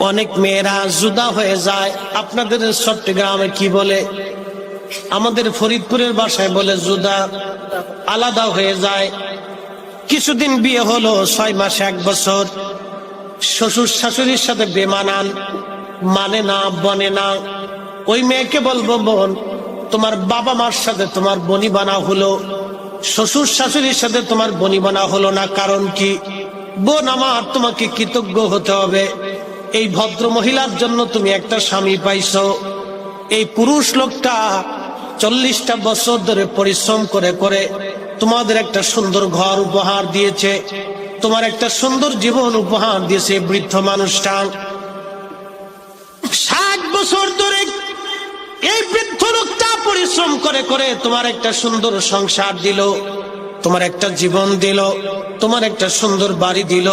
অনেক মেয়েরা জুদা হয়ে যায়। আপনাদের চট্টগ্রামে কি বলে? আমাদের ফরিদপুরের ভাষায় বলে জুদা, আলাদা হয়ে যায়। কিছুদিন বিয়ে হলো, 6 মাস 1 বছর, শ্বশুর শাশুড়ির সাথে বেমানান, মানে না, বনে না। ওই মেয়েকে বলবো, বোন তোমার বাবা মার সাথে তোমার বনি বানা হলো, শ্বশুর শাশুড়ির সাথে তোমার বনি বানা হলো না, কারণ কি? বোন আমার, তোমাকে কৃতজ্ঞ হতে হবে। এই ভদ্র মহিলার জন্য তুমি একটা স্বামী পাইছো। এই পুরুষ লোকটা 40টা বছর ধরে পরিশ্রম করে করে তোমাদের একটা সুন্দর ঘর উপহার দিয়েছে, তোমার একটা সুন্দর জীবন উপহার দিয়েছে। বৃদ্ধ মানুষটা 60 বছর ধরে এই বৃদ্ধ লোকটা পরিশ্রম করে করে তোমার একটা সুন্দর সংসার দিল, তোমার একটা জীবন দিল, তোমার একটা সুন্দর বাড়ি দিল,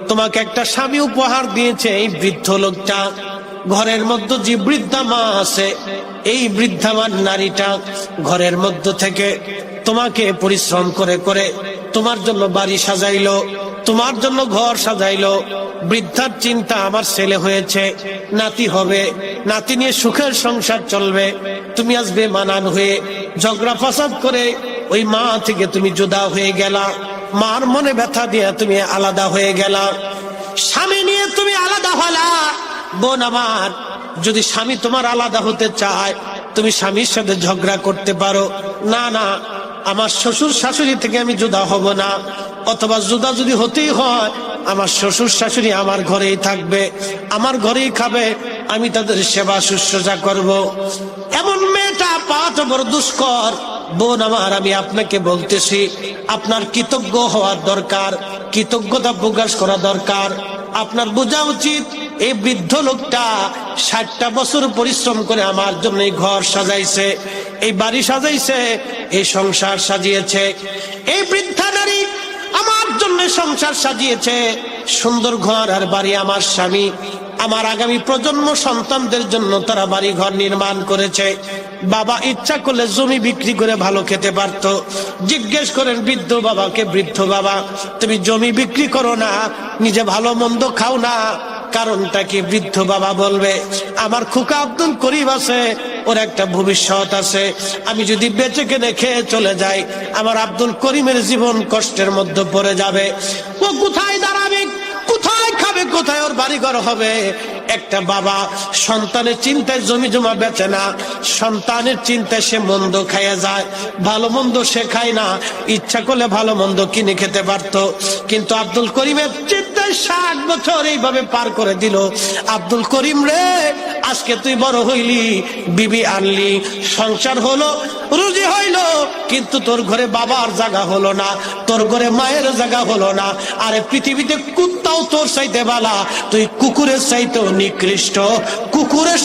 তোমাকে একটা স্বামী উপহার দিয়েছে। এই বৃদ্ধ লোকটা ঘরের মধ্যে যে বৃদ্ধা মা আছে, এই বৃদ্ধা মা নারীটা ঘরের মধ্য থেকে তোমাকে পরিশ্রম করে করে তোমার জন্য বাড়ি সাজাইলো, তোমার জন্য ঘর সাজাইলো। বৃদ্ধার চিন্তা, আমার ছেলে হয়েছে, নাতি হবে, নাতি নিয়ে সুখের সংসার চলবে। তুমি আসবে মানান হয়ে ঝগড়া ফাসাদ করে ওই মা থেকে তুমি জুদা হয়ে গেলা, মার মনে ব্যথা দিয়ে তুমি আলাদা হয়ে গেলা, স্বামী নিয়ে তুমি আলাদা হলা। বোন আমার, যদি স্বামী তোমার আলাদা হতে চায়, তুমি স্বামীর সাথে ঝগড়া করতে পারো, না না আমার শ্বশুর শাশুড়ি থেকে আমি জুদা হব না, অথবা জুদা যদি হতেই হয় আমার শ্বশুর শাশুড়ি আমার ঘরেই থাকবে, আমার ঘরেই খাবে, আমি তাদের সেবা শুশ্রূষা করব। এমন মেয়েটা পাওয়াটা বড় দুষ্কর। বোন আমার, আমি আপনাকে বলতেছি, আপনার কৃতজ্ঞ হওয়ার দরকার, কৃতজ্ঞতা প্রকাশ করা দরকার। আপনার বোঝা উচিত, এই বৃদ্ধ লোকটা 60টা বছর পরিশ্রম করে আমার জন্য এই ঘর সাজাইছে, এই বাড়ি সাজাইছে, এই সংসার সাজিয়েছে। এই বৃদ্ধা নারী আমার জন্য সংসার সাজিয়েছে, সুন্দর ঘর আর বাড়ি। আমার স্বামী আমার আগামী প্রজন্ম সন্তানদের জন্য তারা বাড়ি ঘর নির্মাণ করেছে। বাবা ইচ্ছা করলে জমি বিক্রি করে ভালো খেতে পারত। জিজ্ঞেস করেন বৃদ্ধ বাবাকে, বৃদ্ধ বাবা তুমি জমি বিক্রি করো না, নিজে ভালো মন্দ খাও না, কারণটা কি? বৃদ্ধ বাবা বলবে, আমার খোকা আব্দুল করিম আছে, ওর একটা ভবিষ্যৎ আছে, আমি যদি বেঁচে কেনে খেয়ে চলে যাই, আমার আব্দুল করিমের জীবন কষ্টের মধ্যে পড়ে যাবে। ও কোথায় দাঁড়াবে, কোথায় খাবে, কোথায় ওর বাড়িঘর হবে? একটা বাবা সন্তানের চিন্তায় জমি জমা বেচে না, সন্তানের চিন্তায় সে মন্দ খাইয়া যায়, ভালো মন্দ সে খায় না। ইচ্ছা করলে ভালো মন্দ কিনে খেতে পারত, কিন্তু আব্দুল করিমের চিন্তায় 60 বছর এইভাবে পার করে দিল। আব্দুল করিম রে, আজকে তুই বড় হইলি, বিবি আনলি, সংসার হলো, রুজি হইলো, কিন্তু তোর ঘরে বাবার জায়গা হলো না, তোর ঘরে মায়ের জায়গা হলো না। আরে পৃথিবীতে কুত্তাও তোর চাইতে বালা, তুই কুকুরের চাইতেও নিকৃষ্ট। কুকুরের